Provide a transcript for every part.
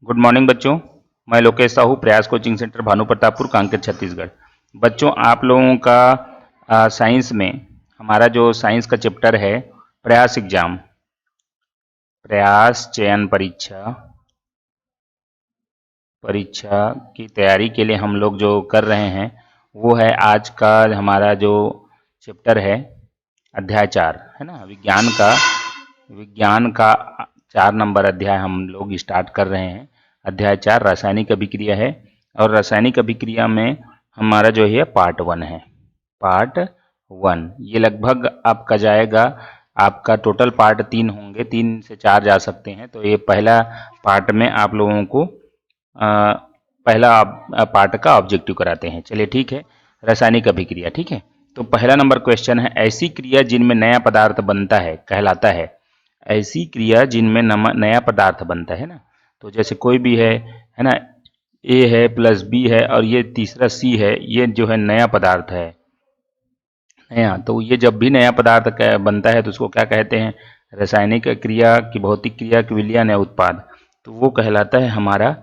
Good morning बच्चों। मैं लोकेश साहू, प्रयास कोचिंग सेंटर, भानु प्रतापपुर, कांकेर, छत्तीसगढ़। बच्चों, आप लोगों का साइंस में हमारा जो साइंस का चैप्टर है प्रयास एग्जाम, प्रयास चयन परीक्षा की तैयारी के लिए हम लोग जो कर रहे हैं वो है आज का हमारा जो चैप्टर है अध्याय 4 है ना, विज्ञान का 4 नंबर अध्याय हम लोग स्टार्ट कर रहे हैं। अध्याय 4 रासायनिक अभिक्रिया है और रासायनिक अभिक्रिया में हमारा जो है पार्ट 1 है। पार्ट 1 ये लगभग आपका जाएगा, आपका टोटल पार्ट 3 होंगे, 3 से 4 जा सकते हैं। तो ये पहला पार्ट में आप लोगों को पहला पार्ट का ऑब्जेक्टिव कराते हैं। चलिए ठीक है, रासायनिक अभिक्रिया। ठीक है, तो पहला नंबर क्वेश्चन है, ऐसी क्रिया जिनमें नया पदार्थ बनता है कहलाता है। ऐसी क्रिया जिनमें नया पदार्थ बनता है ना, तो जैसे कोई भी है ना, ए है प्लस बी है और ये तीसरा सी है, ये जो है नया पदार्थ है नया। तो ये जब भी नया पदार्थ बनता है तो उसको क्या कहते हैं? रासायनिक क्रिया की, भौतिक क्रिया की विलयन है उत्पाद, तो वो कहलाता है हमारा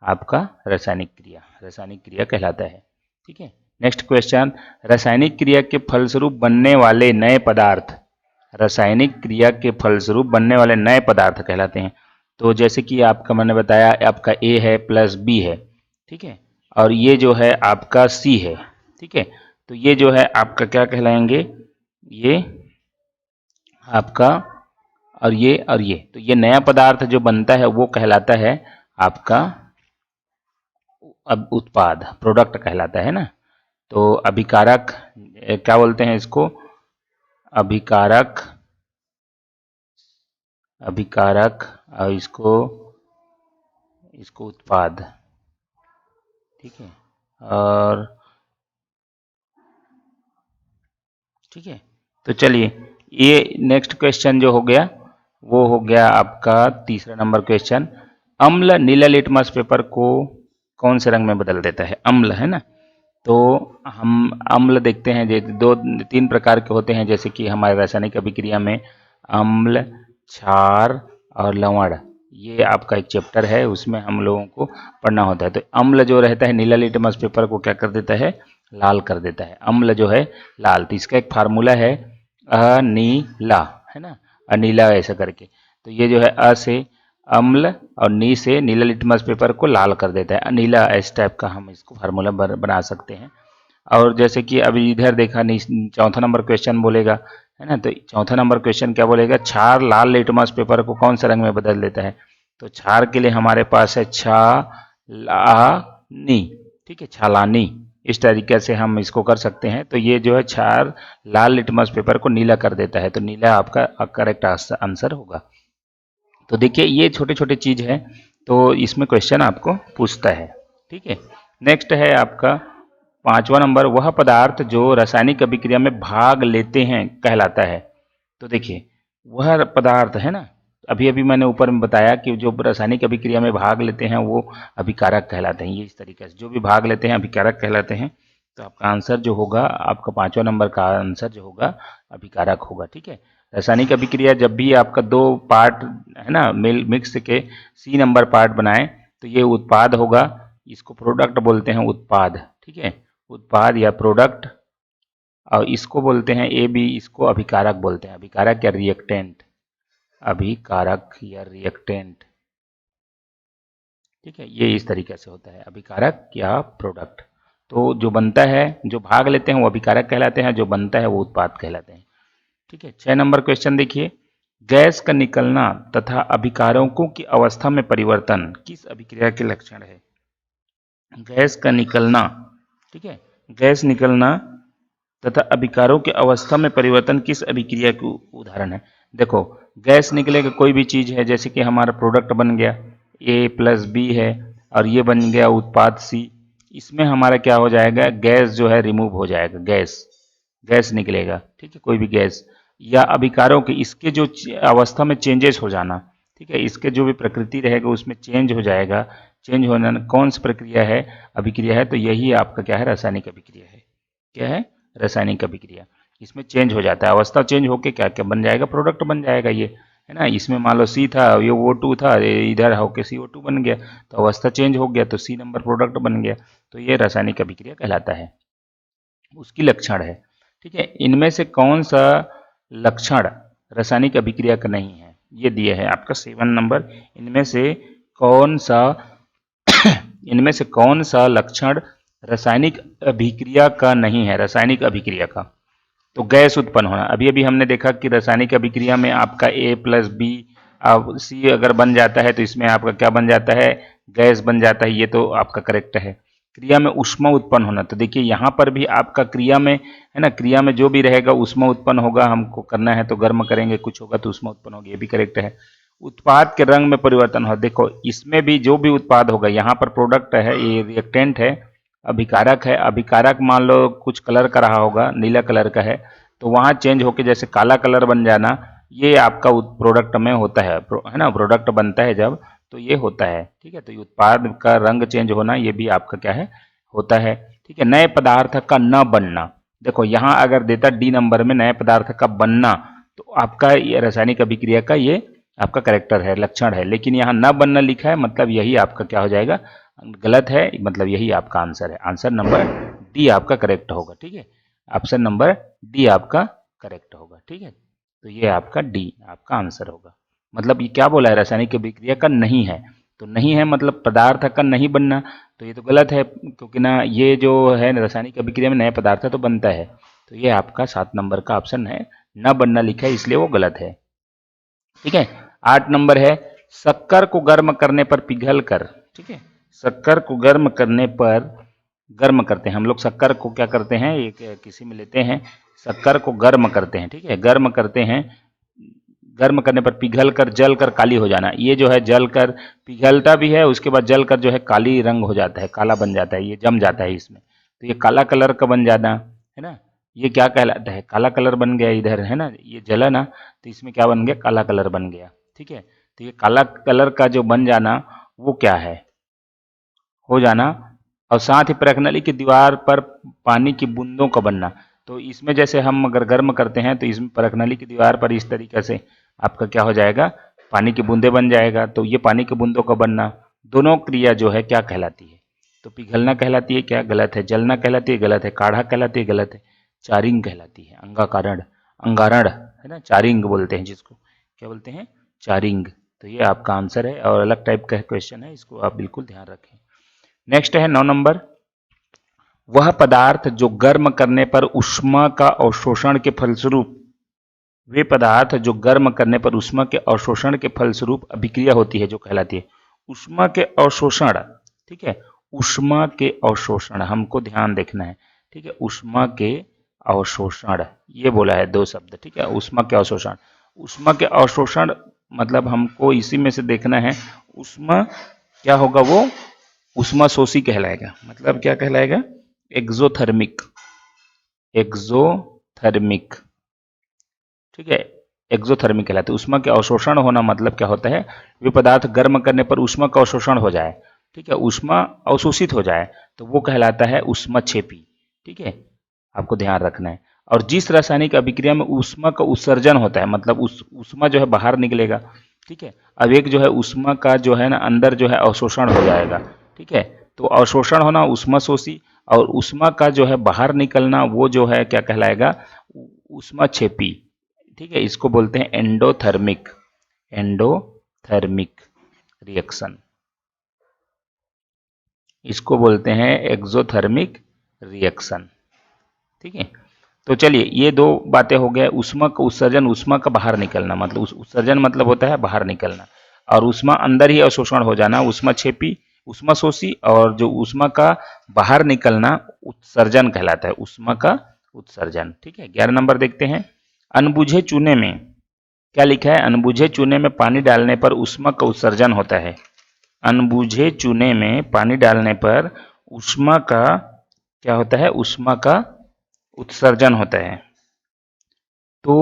आपका रासायनिक क्रिया कहलाता है। ठीक है, नेक्स्ट क्वेश्चन, रासायनिक क्रिया के फलस्वरूप बनने वाले नए पदार्थ, रासायनिक क्रिया के फलस्वरूप बनने वाले नए पदार्थ कहलाते हैं। तो जैसे कि आपका मैंने बताया, आपका ए है प्लस बी है, ठीक है, और ये जो है आपका सी है। ठीक है, तो ये जो है आपका क्या कहलाएंगे? ये आपका और ये तो ये नया पदार्थ जो बनता है वो कहलाता है आपका अब उत्पाद, प्रोडक्ट कहलाता है ना। तो अभिकारक क्या बोलते हैं इसको? अभिकारक और इसको उत्पाद। ठीक है, और ठीक है, तो चलिए ये नेक्स्ट क्वेश्चन जो हो गया वो हो गया आपका तीसरा नंबर क्वेश्चन, अम्ल नीला लिटमस पेपर को कौन से रंग में बदल देता है? अम्ल है ना, तो हम अम्ल देखते हैं, जो 2-3 प्रकार के होते हैं, जैसे कि हमारे रासायनिक अभिक्रिया में अम्ल, क्षार और लवण, ये आपका एक चैप्टर है, उसमें हम लोगों को पढ़ना होता है। तो अम्ल जो रहता है नीला लिटमस पेपर को क्या कर देता है? लाल कर देता है। अम्ल जो है लाल, तो इसका एक फार्मूला है अनीला, है ना, अनीला ऐसा करके। तो ये जो है अ से अम्ल और नी से नीला लिटमस पेपर को लाल कर देता है, अनीला, इस टाइप का हम इसको फार्मूला बना सकते हैं। और जैसे कि अभी इधर देखा, चौथा नंबर क्वेश्चन बोलेगा, है ना, तो चौथा नंबर क्वेश्चन क्या बोलेगा? क्षार लाल लिटमस पेपर को कौन सा रंग में बदल देता है? तो क्षार के लिए हमारे पास है छालानी। ठीक है, छालानी, इस तरीके से हम इसको कर सकते हैं। तो ये जो है क्षार लाल लिटमस पेपर को नीला कर देता है, तो नीला आपका करेक्ट आंसर होगा। तो देखिए ये छोटे छोटे चीज है, तो इसमें क्वेश्चन आपको पूछता है। ठीक है, नेक्स्ट है आपका 5वां नंबर, वह पदार्थ जो रासायनिक अभिक्रिया में भाग लेते हैं कहलाता है। तो देखिए वह पदार्थ है ना, अभी अभी मैंने ऊपर में बताया कि जो रासायनिक अभिक्रिया में भाग लेते हैं वो अभिकारक कहलाते हैं। ये इस तरीके से जो भी भाग लेते हैं अभिकारक कहलाते हैं। तो आपका आंसर जो होगा, आपका 5वां नंबर का आंसर जो होगा अभिकारक होगा। ठीक है, रासायनिक अभिक्रिया जब भी आपका 2 पार्ट है ना मिक्स के सी नंबर पार्ट बनाए तो ये उत्पाद होगा, इसको प्रोडक्ट बोलते हैं, उत्पाद। ठीक है, उत्पाद या प्रोडक्ट, और इसको बोलते हैं ए बी, इसको अभिकारक बोलते हैं, अभिकारक या रिएक्टेंट, अभिकारक या रिएक्टेंट। ठीक है, ये इस तरीके से होता है, अभिकारक या प्रोडक्ट। तो जो बनता है, जो भाग लेते हैं वो अभिकारक कहलाते हैं, जो बनता है वो उत्पाद कहलाते हैं। ठीक है, 6 नंबर क्वेश्चन देखिए, गैस का निकलना तथा अभिकारकों की अवस्था में परिवर्तन किस अभिक्रिया के लक्षण है? गैस का निकलना, ठीक है, गैस निकलना तथा अभिकारों की अवस्था में परिवर्तन किस अभिक्रिया की उदाहरण है? देखो गैस निकलेगा कोई भी चीज है, जैसे कि हमारा प्रोडक्ट बन गया ए प्लस बी है और ये बन गया उत्पाद सी, इसमें हमारा क्या हो जाएगा? गैस जो है रिमूव हो जाएगा, गैस निकलेगा। ठीक है, कोई भी गैस या अभिकारों के, इसके जो अवस्था में चेंजेस हो जाना, ठीक है, इसके जो भी प्रकृति रहेगा उसमें चेंज हो जाएगा, चेंज होना कौन सी प्रक्रिया है? अभिक्रिया है। तो यही आपका क्या है? रासायनिक अभिक्रिया है। क्या है? रासायनिक अभिक्रिया। इसमें चेंज हो जाता है, अवस्था चेंज होके क्या क्या बन जाएगा? प्रोडक्ट बन जाएगा ये। है ना। इसमें मान लो C था, ये O2 था, इधर होके CO2 बन गया, तो अवस्था चेंज हो गया, तो C नंबर प्रोडक्ट बन गया, तो ये रासायनिक अभिक्रिया कहलाता है, उसकी लक्षण है। ठीक है, इनमें से कौन सा लक्षण रासायनिक अभिक्रिया का नहीं है, ये दिया है आपका 7 नंबर। इनमें से कौन सा लक्षण रासायनिक अभिक्रिया का नहीं है, रासायनिक अभिक्रिया का। तो गैस उत्पन्न होना, अभी अभी हमने देखा कि रासायनिक अभिक्रिया में आपका A+B अब C अगर बन जाता है तो इसमें आपका क्या बन जाता है, गैस बन जाता है, ये तो आपका करेक्ट है। क्रिया में ऊष्मा उत्पन्न होना, तो देखिए यहाँ पर भी आपका क्रिया में है ना, क्रिया में जो भी रहेगा ऊष्मा उत्पन्न होगा, हमको करना है तो गर्म करेंगे, कुछ होगा तो ऊष्मा उत्पन्न होगी, ये भी करेक्ट है। उत्पाद के रंग में परिवर्तन हो, देखो इसमें भी जो भी उत्पाद होगा, यहाँ पर प्रोडक्ट है, ये रिएक्टेंट है, अभिकारक है, अभिकारक मान लो कुछ कलर का रहा होगा, नीला कलर का है, तो वहाँ चेंज होके जैसे काला कलर बन जाना, ये आपका प्रोडक्ट में होता है ना, प्रोडक्ट बनता है जब, तो ये होता है। ठीक है, तो ये उत्पाद का रंग चेंज होना, ये भी आपका क्या है, होता है। ठीक है, नए पदार्थ का न बनना, देखो यहाँ अगर देता D नंबर में नए पदार्थ का बनना, तो आपका ये रासायनिक अभिक्रिया का ये आपका करेक्टर है, लक्षण है, लेकिन यहाँ न बनना लिखा है, मतलब यही आपका क्या हो जाएगा, गलत है, मतलब यही आपका आंसर है, आंसर नंबर D आपका करेक्ट होगा। ठीक है, ऑप्शन नंबर D आपका करेक्ट होगा। ठीक है, तो ये आपका D आपका आंसर होगा। मतलब ये क्या बोला है, रासायनिक अभिक्रिया का नहीं है, तो नहीं है मतलब पदार्थ का नहीं बनना, तो ये तो गलत है, क्योंकि ना ये जो है रासायनिक अभिक्रिया में नए पदार्थ तो बनता है, तो ये आपका 7 नंबर का ऑप्शन है, न बनना लिखा है इसलिए वो गलत है। ठीक है, 8 नंबर है, शक्कर को गर्म करने पर पिघल कर, ठीक है, शक्कर को गर्म करने पर, गर्म करते हैं हम लोग, शक्कर को क्या करते हैं, एक किसी में लेते हैं, शक्कर को गर्म करते हैं, ठीक है, गर्म करते हैं, गर्म करने पर पिघल कर जल कर काली हो जाना, ये जो है जल कर पिघलता भी है, उसके बाद जल कर जो है काली रंग हो जाता है, काला बन जाता है, ये जम जाता है इसमें, तो ये काला कलर का बन जाना है ना, ये क्या कहलाता है, काला कलर बन गया इधर, है ना, ये जला ना, तो इसमें क्या बन गया, काला कलर बन गया। ठीक है, तो ये काला कलर का जो बन जाना वो क्या है, हो जाना, और साथ ही परखनली की दीवार पर पानी की बूंदों का बनना, तो इसमें जैसे हम अगर गर्म करते हैं तो इसमें परखनली की दीवार पर इस तरीके से आपका क्या हो जाएगा, पानी की बूंदे बन जाएगा, तो ये पानी की बूंदों का बनना, दोनों क्रिया जो है क्या कहलाती है, तो पिघलना कहलाती है, क्या गलत है, जलना कहलाती है, गलत है, काढ़ा कहलाती है, गलत है, चारिंग कहलाती है, अंगाकारण, अंगारण है ना, चारिंग बोलते हैं जिसको, क्या बोलते हैं, चारिंग। तो ये आपका आंसर है, और अलग टाइप का क्वेश्चन है, इसको आप बिल्कुल ध्यान रखें। नेक्स्ट है 9 नंबर, वह पदार्थ जो गर्म करने पर ऊष्मा का अवशोषण के फलस्वरूप, वे पदार्थ जो गर्म करने पर ऊष्मा के अवशोषण के फलस्वरूप अभिक्रिया होती है, जो कहलाती है ऊष्मा के अवशोषण। ठीक है, ऊष्मा के अवशोषण हमको ध्यान देखना है। ठीक है, ऊष्मा के अवशोषण, ये बोला है 2 शब्द। ठीक है, ऊष्मा के अवशोषण, ऊष्मा के अवशोषण मतलब हमको इसी में से देखना है, ऊष्मा क्या होगा, वो ऊष्मा शोषी कहलाएगा, मतलब क्या कहलाएगा, एक्सोथर्मिक, एक्सोथर्मिक। ठीक है, एक्सोथर्मिक कहलाता है। ऊष्मा के अवशोषण होना मतलब क्या होता है, वे पदार्थ गर्म करने पर ऊष्मा का अवशोषण हो जाए, ठीक है, ऊष्मा अवशोषित हो जाए, तो वो कहलाता है ऊष्माक्षेपी। ठीक है, आपको ध्यान रखना है। और जिस रासायनिक अभिक्रिया में ऊष्मा का उत्सर्जन होता है, मतलब ऊष्मा जो है बाहर निकलेगा, ठीक है, अब एक जो है ऊष्मा का जो है ना अंदर जो है अवशोषण हो जाएगा। ठीक है, तो अवशोषण होना ऊष्मा शोषी, और ऊष्मा का जो है बाहर निकलना वो जो है क्या कहलाएगा, ऊष्माक्षेपी। ठीक है, इसको बोलते हैं एंडोथर्मिक, एंडोथर्मिक रिएक्शन, इसको बोलते हैं एक्सोथर्मिक रिएक्शन। ठीक है, तो चलिए ये 2 बातें हो गए, ऊष्मा का उत्सर्जन, ऊष्मा का बाहर निकलना, मतलब उत्सर्जन मतलब होता है बाहर निकलना, और ऊष्मा अंदर ही अवशोषण हो जाना, ऊष्माक्षेपी, ऊष्मा शोषी, और जो ऊष्मा का बाहर निकलना उत्सर्जन कहलाता है, ऊष्मा का उत्सर्जन। ठीक है, 11 नंबर देखते हैं, अनबुझे चूने में क्या लिखा है, अनबुझे चूने में पानी डालने पर ऊष्मा का उत्सर्जन होता है, अनबुझे चूने में पानी डालने पर ऊष्मा का क्या होता है, ऊष्मा का उत्सर्जन होता है, तो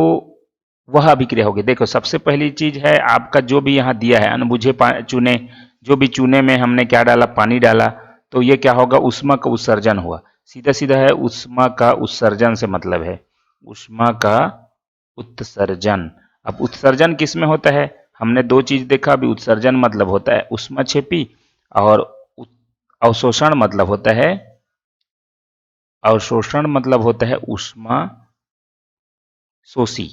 वह अभिक्रिया होगी। देखो सबसे पहली चीज है आपका जो भी यहाँ दिया है, अनबुझे चूने, जो भी चूने में हमने क्या डाला, पानी डाला, तो ये क्या होगा, ऊष्मा का उत्सर्जन हुआ, सीधा सीधा है, ऊष्मा का उत्सर्जन से मतलब है, ऊष्मा का उत्सर्जन। अब उत्सर्जन किस में होता है? हमने दो चीज देखा अभी। उत्सर्जन मतलब होता है ऊष्माक्षेपी, और अवशोषण मतलब होता है ऊष्मा शोषी,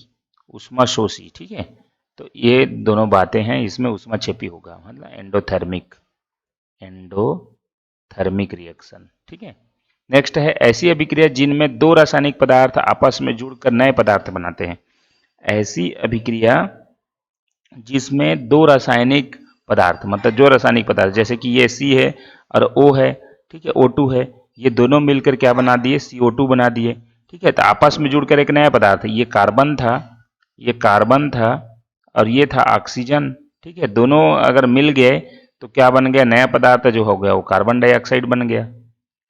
ऊष्मा शोषी। ठीक है, तो ये दोनों बातें हैं, इसमें ऊष्माक्षेपी होगा, मतलब एंडोथर्मिक रिएक्शन। ठीक है, नेक्स्ट है ऐसी अभिक्रिया जिनमें दो रासायनिक पदार्थ आपस में जुड़कर नए पदार्थ बनाते हैं। ऐसी अभिक्रिया जिसमें दो रासायनिक पदार्थ, मतलब जो रासायनिक पदार्थ, जैसे कि ये C है और O है, ठीक है, O2 है, ये दोनों मिलकर क्या बना दिए? CO2 बना दिए। ठीक है, तो आपस में जुड़कर एक नया पदार्थ है। ये कार्बन था और ये था ऑक्सीजन। ठीक है, दोनों अगर मिल गए तो क्या बन गया? नया पदार्थ जो हो गया वो कार्बन डाइऑक्साइड बन गया,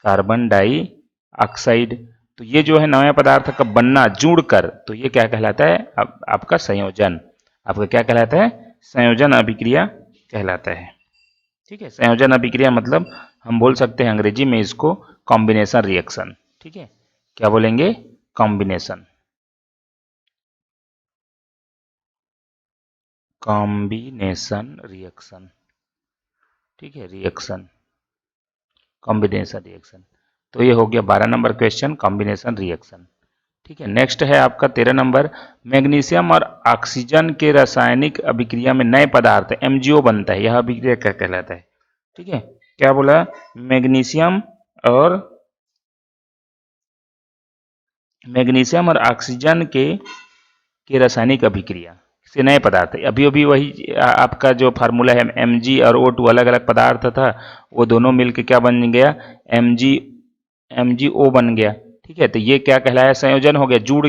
कार्बन डाइऑक्साइड। तो ये जो है नया पदार्थ का बनना जुड़कर, तो ये क्या कहलाता है? आपका संयोजन। आपका क्या कहलाता है? संयोजन अभिक्रिया कहलाता है। ठीक है, संयोजन अभिक्रिया मतलब हम बोल सकते हैं अंग्रेजी में इसको कॉम्बिनेशन रिएक्शन। ठीक है, क्या बोलेंगे? Combination reaction. ठीक है, रिएक्शन, कॉम्बिनेशन रिएक्शन। तो ये हो गया 12 नंबर क्वेश्चन, कॉम्बिनेशन रिएक्शन। ठीक है, नेक्स्ट है आपका 13 नंबर। मैग्नीशियम और ऑक्सीजन के रासायनिक अभिक्रिया में नए पदार्थ MgO बनता है, यह अभिक्रिया क्या कहलाता है? ठीक है, क्या बोला? मैग्नीशियम और ऑक्सीजन के रासायनिक अभिक्रिया से नए पदार्थ, अभी अभी वही आपका जो फार्मूला है Mg और O2 अलग अलग पदार्थ था, वो दोनों मिलकर क्या बन गया? MgO बन गया। ठीक है, तो ये क्या कहलाया? संयोजन हो गया, जुड़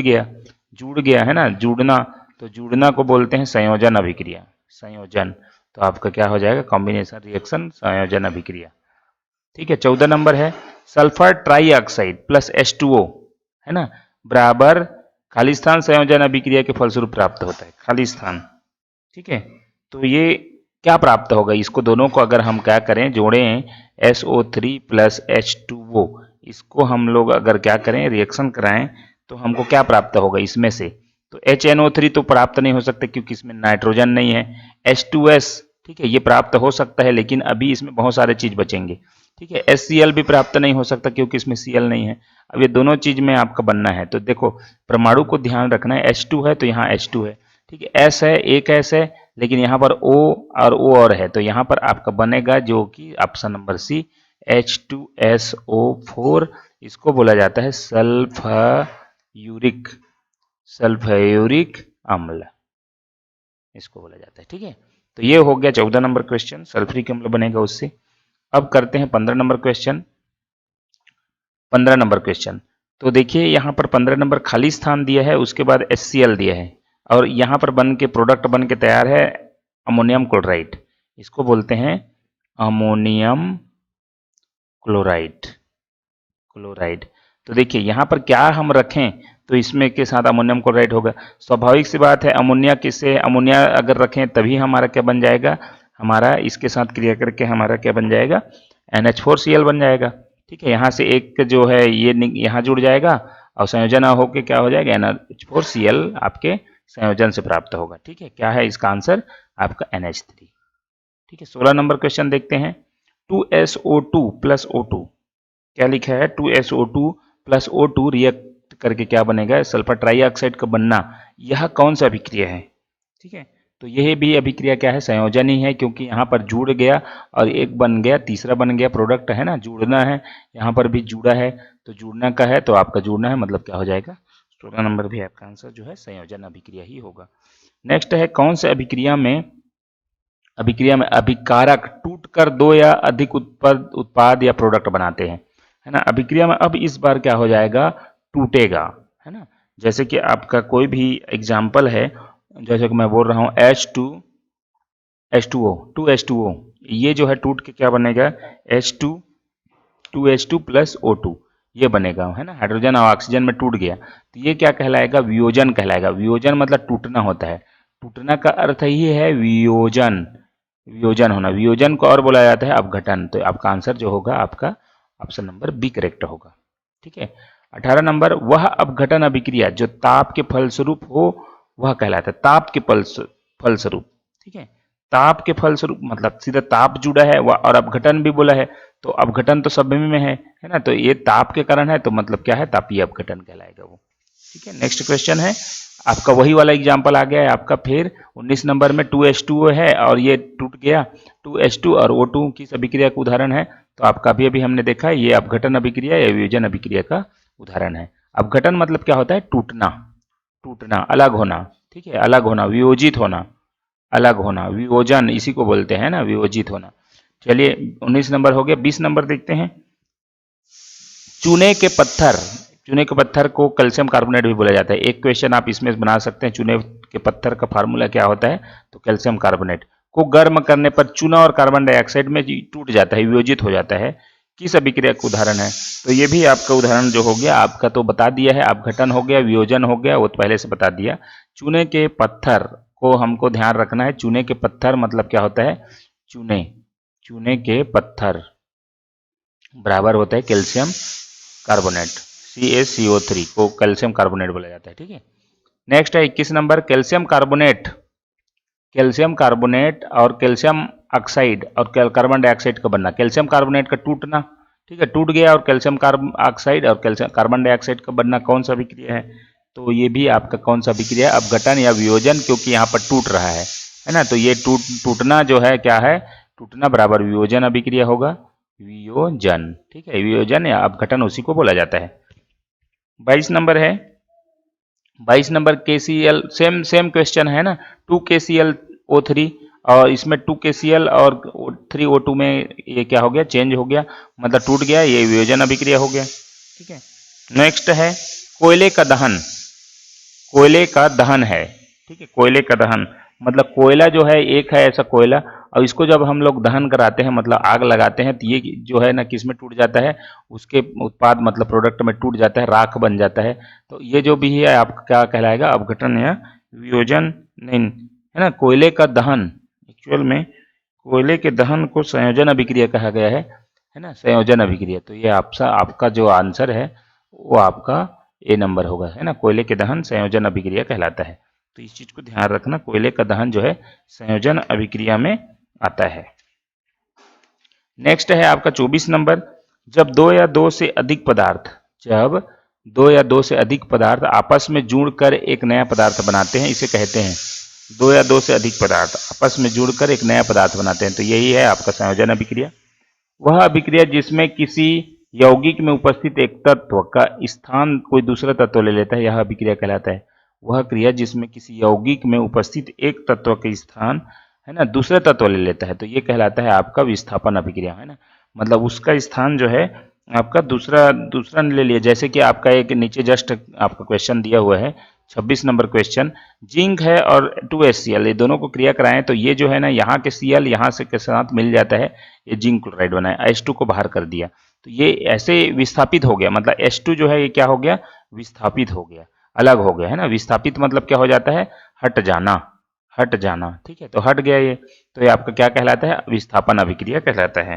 गया है ना, जुड़ना। तो जुड़ना को बोलते हैं संयोजन अभिक्रिया, संयोजन। तो आपका क्या हो जाएगा? कॉम्बिनेशन रिएक्शन, संयोजन अभिक्रिया। ठीक है, 14 नंबर है सल्फर ट्राइऑक्साइड प्लस H2O, है ना, बराबर खालिस्तान संयोजन अभिक्रिया के फलस्वरूप प्राप्त होता है, खालिस्तान। ठीक है, तो ये क्या प्राप्त होगा? इसको दोनों को अगर हम क्या करें, जोड़ें, SO3 प्लस H2O, इसको हम लोग अगर क्या करें, रिएक्शन कराएं, तो हमको क्या प्राप्त होगा इसमें से? तो HNO3 तो प्राप्त नहीं हो सकता क्योंकि इसमें नाइट्रोजन नहीं है। H2S, ठीक है, ये प्राप्त हो सकता है, लेकिन अभी इसमें बहुत सारे चीज बचेंगे। ठीक है, HCl भी प्राप्त नहीं हो सकता क्योंकि इसमें Cl नहीं है। अब ये दोनों चीज में आपका बनना है, तो देखो परमाणु को ध्यान रखना है। H2 है तो यहाँ H2 है, ठीक है, S है, एक S है, लेकिन यहाँ पर O और है, तो यहाँ पर आपका बनेगा जो कि ऑप्शन नंबर C, H2SO4। इसको बोला जाता है सल्फ्यूरिक अम्ल, इसको बोला जाता है। ठीक है, तो ये हो गया 14 नंबर क्वेश्चन, सल्फ्यूरिक अम्ल बनेगा उससे। अब करते हैं 15 नंबर क्वेश्चन। 15 नंबर क्वेश्चन, तो देखिए यहाँ पर 15 नंबर खाली स्थान दिया है, उसके बाद HCl दिया है, और यहाँ पर बन के प्रोडक्ट बन के तैयार है अमोनियम क्लोराइड। इसको बोलते हैं अमोनियम क्लोराइड। तो देखिए यहाँ पर क्या हम रखें, तो इसमें के साथ अमोनियम क्लोराइड होगा। स्वाभाविक सी बात है, अमोनिया अगर रखें तभी हमारा क्या बन जाएगा? हमारा इसके साथ क्रिया करके हमारा क्या बन जाएगा? NH4Cl बन जाएगा। ठीक है, यहाँ से एक जो है ये यहाँ जुड़ जाएगा और संयोजन होके क्या हो जाएगा? NH4Cl आपके संयोजन से प्राप्त होगा। ठीक है, क्या है इसका आंसर? आपका NH3। ठीक है, 16 नंबर क्वेश्चन देखते हैं। 2SO2 प्लस O2, क्या लिखा है? 2SO2 प्लस O2 रिएक्ट करके क्या बनेगा? सल्फर ट्राइऑक्साइड का बनना, यह कौन सा अभिक्रिया है? ठीक है, तो यह भी अभिक्रिया क्या है? संयोजन ही है, क्योंकि यहाँ पर जुड़ गया और एक बन गया, तीसरा बन गया, प्रोडक्ट है ना, जुड़ना है, यहाँ पर भी जुड़ा है, तो जुड़ना का है, तो आपका जुड़ना है, मतलब क्या हो जाएगा? 16 नंबर भी आपका आंसर जो है संयोजन अभिक्रिया ही होगा। नेक्स्ट है कौन से अभिक्रिया में अभिकारक टूटकर दो या अधिक उत्पाद या प्रोडक्ट बनाते हैं, है ना। अभिक्रिया में अब इस बार क्या हो जाएगा? टूटेगा, है ना। जैसे कि आपका कोई भी एग्जाम्पल है, जैसे कि मैं बोल रहा हूँ H2O, ये जो है टूट के क्या बनेगा? H2 प्लस O2, ये बनेगा, है ना। हाइड्रोजन और ऑक्सीजन में टूट गया, तो ये क्या कहलाएगा? वियोजन कहलाएगा। वियोजन मतलब टूटना होता है, टूटना का अर्थ ही है वियोजन होना। वियोजन को और बोला जाता है अपघटन। तो आपका आंसर जो होगा आपका ऑप्शन नंबर बी करेक्ट होगा। ठीक है, 18 नंबर, वह अपघटन अभिक्रिया जो ताप के फलस्वरूप हो वह कहलाता है ताप के फलस्वरूप। ठीक है, ताप के फलस्वरूप मतलब सीधा ताप जुड़ा है और अपघटन भी बोला है, तो अपघटन तो सब में है ना, तो ये ताप के कारण है, तो मतलब क्या है, तापीय अपघटन कहलाएगा वो। ठीक है, नेक्स्ट क्वेश्चन है आपका, वही वाला एग्जाम्पल आ गया है आपका फिर 19 नंबर में 2H2O है और ये टूट गया, 2H2 और O2 की अभिक्रिया का उदाहरण है। तो आपका अभी हमने देखा है ये अपघटन अभिक्रिया या वियोजन अभिक्रिया का उदाहरण है। अपघटन मतलब क्या होता है, टूटना, टूटना, अलग होना। ठीक है, अलग होना, वियोजित होना, अलग होना, वियोजन इसी को बोलते हैं ना, वियोजित होना। चलिए 19 नंबर हो गया। 20 नंबर देखते हैं, चूने के पत्थर, चूने के पत्थर को कैल्शियम कार्बोनेट भी बोला जाता है। एक क्वेश्चन आप इसमें बना सकते हैं, चूने के पत्थर का फार्मूला क्या होता है, तो कैल्शियम कार्बोनेट को गर्म करने पर चूना और कार्बन डाइऑक्साइड में टूट जाता है, वियोजित हो जाता है, किस अभिक्रिया का उदाहरण है। तो ये भी आपका उदाहरण जो हो गया आपका तो बता दिया है, अपघटन हो गया, वियोजन हो गया, वो तो पहले से बता दिया। चूने के पत्थर को हमको ध्यान रखना है, चूने के पत्थर मतलब क्या होता है, चूने, चूने के पत्थर बराबर होता है कैल्शियम कार्बोनेट, CaCO3 को कैल्शियम कार्बोनेट बोला जाता है। ठीक है, नेक्स्ट है 21 number, calcium carbonate, calcium carbonate और कैल्शियम ऑक्साइड और कार्बन डाइऑक्साइड का बनना, कैल्शियम कार्बोनेट का टूटना, ठीक है, टूट गया, और कैल्शियम ऑक्साइड और कैल्शियम कार्बन डाइऑक्साइड का बनना कौन सा अभिक्रिया है, तो ये भी आपका कौन सा अभिक्रिया है, अपघटन या वियोजन, क्योंकि यहाँ पर टूट रहा है ना, तो ये टूटना जो है क्या है, टूटना बराबर वियोजन अभिक्रिया होगा, वियोजन। ठीक है, वियोजन या अपघटन उसी को बोला जाता है। 22 नंबर है, 22 नंबर KCl, सेम क्वेश्चन है ना, 2KClO3 और इसमें 2KCl और 3O2 में ये क्या हो गया, चेंज हो गया, मतलब टूट गया, ये वियोजन अभिक्रिया हो गया। ठीक है, नेक्स्ट है कोयले का दहन, कोयले का दहन है। ठीक है, कोयले का दहन मतलब कोयला जो है, एक है ऐसा कोयला, और इसको जब हम लोग दहन कराते हैं मतलब आग लगाते हैं, तो ये जो है ना किस में टूट जाता है, उसके उत्पाद मतलब प्रोडक्ट में टूट जाता है, राख बन जाता है। तो ये जो भी है आपका क्या कहलाएगा, अपघटन या वियोजन नहीं है ना। कोयले का दहन, एक्चुअल में कोयले के दहन को संयोजन अभिक्रिया कहा गया है ना, संयोजन अभिक्रिया। तो ये आपका जो आंसर है वो आपका A नंबर होगा, है ना, कोयले के दहन संयोजन अभिक्रिया कहलाता है। तो इस चीज को ध्यान रखना, कोयले का दहन जो है संयोजन अभिक्रिया में आता है। नेक्स्ट है आपका 24 नंबर, जब दो या दो से अधिक पदार्थ, जब दो या दो से अधिक पदार्थ आपस में जुड़कर एक नया पदार्थ बनाते हैं, इसे कहते हैं, दो या दो से अधिक पदार्थ आपस में जुड़कर एक नया पदार्थ बनाते हैं, तो यही है आपका संयोजन अभिक्रिया। वह अभिक्रिया जिसमें किसी यौगिक में उपस्थित एक तत्व का स्थान कोई दूसरा तत्व ले लेता है, यह अभिक्रिया कहलाता है। वह क्रिया जिसमें किसी यौगिक में उपस्थित एक तत्व के स्थान है ना दूसरे तत्व ले लेता है, तो ये कहलाता है आपका विस्थापन अभिक्रिया, है ना, मतलब उसका स्थान जो है आपका दूसरा ले लिया। जैसे कि आपका एक नीचे जस्ट आपका क्वेश्चन दिया हुआ है 26 नंबर क्वेश्चन, जिंक है और 2HCl, ये दोनों को क्रिया कराएं, तो ये जो है ना यहाँ के Cl यहाँ से के साथ मिल जाता है, ये जिंक क्लोराइड बना है, H2 को बाहर कर दिया, तो ये ऐसे विस्थापित हो गया, मतलब H2 जो है ये क्या हो गया, विस्थापित हो गया, अलग हो गया, है ना। विस्थापित मतलब क्या हो जाता है, हट जाना, हट जाना। ठीक है, तो हट गया ये, तो ये आपका क्या कहलाता है, विस्थापन अभिक्रिया कहलाता है।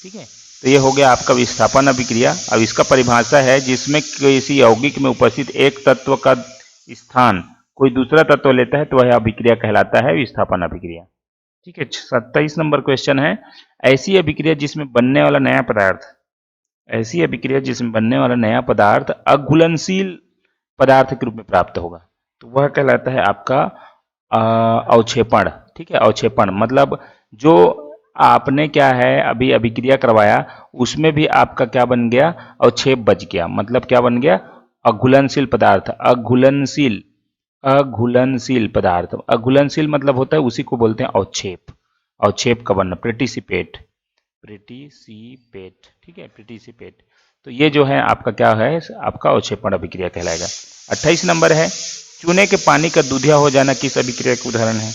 ठीक है, तो ये हो गया आपका विस्थापन अभिक्रिया। अब इसका परिभाषा है, जिसमें किसी यौगिक में उपस्थित एक तत्व का स्थान कोई दूसरा तत्व लेता है, तो वह अभिक्रिया कहलाता है विस्थापन अभिक्रिया। ठीक है, 27 नंबर क्वेश्चन है, ऐसी अभिक्रिया जिसमें बनने वाला नया पदार्थ, ऐसी अभिक्रिया जिसमें बनने वाला नया पदार्थ अघुलनशील पदार्थ के रूप में प्राप्त होगा, तो वह कहलाता है आपका अवक्षेपण। ठीक है, अवक्षेपण मतलब जो आपने क्या है अभी अभिक्रिया करवाया, उसमें भी आपका क्या बन गया, अवक्षेप बच गया, मतलब क्या बन गया, अघुलनशील पदार्थ, अघुलनशील, अघुलनशील पदार्थ, अघुलनशील मतलब होता है उसी को बोलते हैं अवक्षेप, अवक्षेप का बनना, प्रेटिसिपेट, प्रेटिसिपेट। ठीक है, प्रेटिसिपेट, तो ये जो है आपका क्या है, आपका अवक्षेपण अभिक्रिया कहलाएगा। 28 नंबर है, चूने के पानी का दूधिया हो जाना किस अभिक्रिया का उदाहरण है,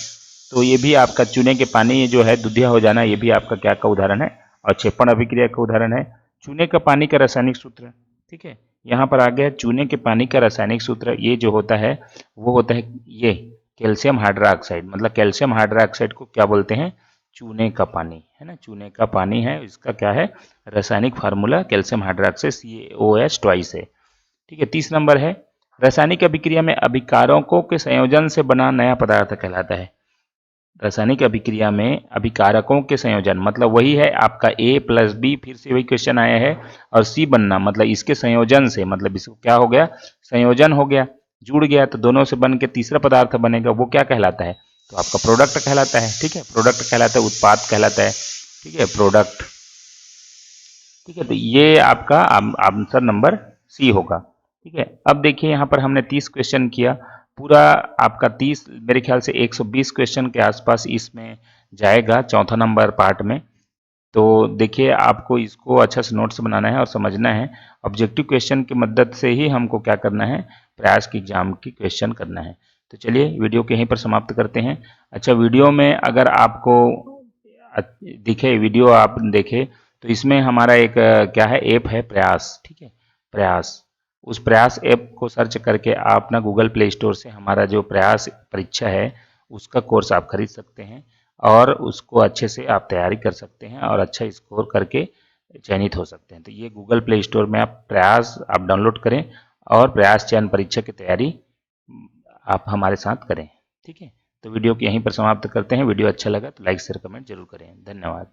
तो ये भी आपका चूने के पानी जो है दूधिया हो जाना, ये भी आपका क्या का उदाहरण है, अवक्षेपण अभिक्रिया का उदाहरण है। चूने का पानी का रासायनिक सूत्र, ठीक है, यहाँ पर आ गया चूने के पानी का रासायनिक सूत्र, ये जो होता है वो होता है ये कैल्शियम हाइड्रोक्साइड, मतलब कैल्शियम हाइड्रोक्साइड को क्या बोलते हैं, चूने का पानी, है ना, चूने का पानी है, इसका क्या है रासायनिक formula calcium hydroxide CaOH twice है। ठीक है, 30 नंबर है, रासायनिक अभिक्रिया में अभिकारकों के संयोजन से बना नया पदार्थ कहलाता है। रासायनिक अभिक्रिया में अभिकारकों के संयोजन मतलब वही है आपका A प्लस बी, फिर से वही क्वेश्चन आया है, और C बनना मतलब इसके संयोजन से, मतलब इसको क्या हो गया, संयोजन हो गया, जुड़ गया, तो दोनों से बन के तीसरा पदार्थ बनेगा, वो क्या कहलाता है, तो आपका प्रोडक्ट कहलाता है। ठीक है, प्रोडक्ट कहलाता है, उत्पाद कहलाता है। ठीक है, प्रोडक्ट। ठीक है, तो ये आपका आंसर नंबर सी होगा। ठीक है, अब देखिए यहाँ पर हमने 30 क्वेश्चन किया, पूरा आपका 30 मेरे ख्याल से 120 क्वेश्चन के आसपास इसमें जाएगा चौथा नंबर पार्ट में। तो देखिए आपको इसको अच्छा से नोट्स बनाना है और समझना है। ऑब्जेक्टिव क्वेश्चन की मदद से ही हमको क्या करना है, प्रयास की एग्जाम की क्वेश्चन करना है। तो चलिए वीडियो को यहीं पर समाप्त करते हैं। अच्छा, वीडियो में अगर आपको दिखे, वीडियो आप देखें, तो इसमें हमारा एक क्या है, ऐप है प्रयास। ठीक है, प्रयास, उस प्रयास ऐप को सर्च करके आप ना गूगल प्ले स्टोर से हमारा जो प्रयास परीक्षा है उसका कोर्स आप खरीद सकते हैं और उसको अच्छे से आप तैयारी कर सकते हैं और अच्छा स्कोर करके चयनित हो सकते हैं। तो ये गूगल प्ले स्टोर में आप प्रयास आप डाउनलोड करें और प्रयास चयन परीक्षा की तैयारी आप हमारे साथ करें। ठीक है, तो वीडियो को यहीं पर समाप्त करते हैं। वीडियो अच्छा लगा तो लाइक शेयर कमेंट जरूर करें। धन्यवाद।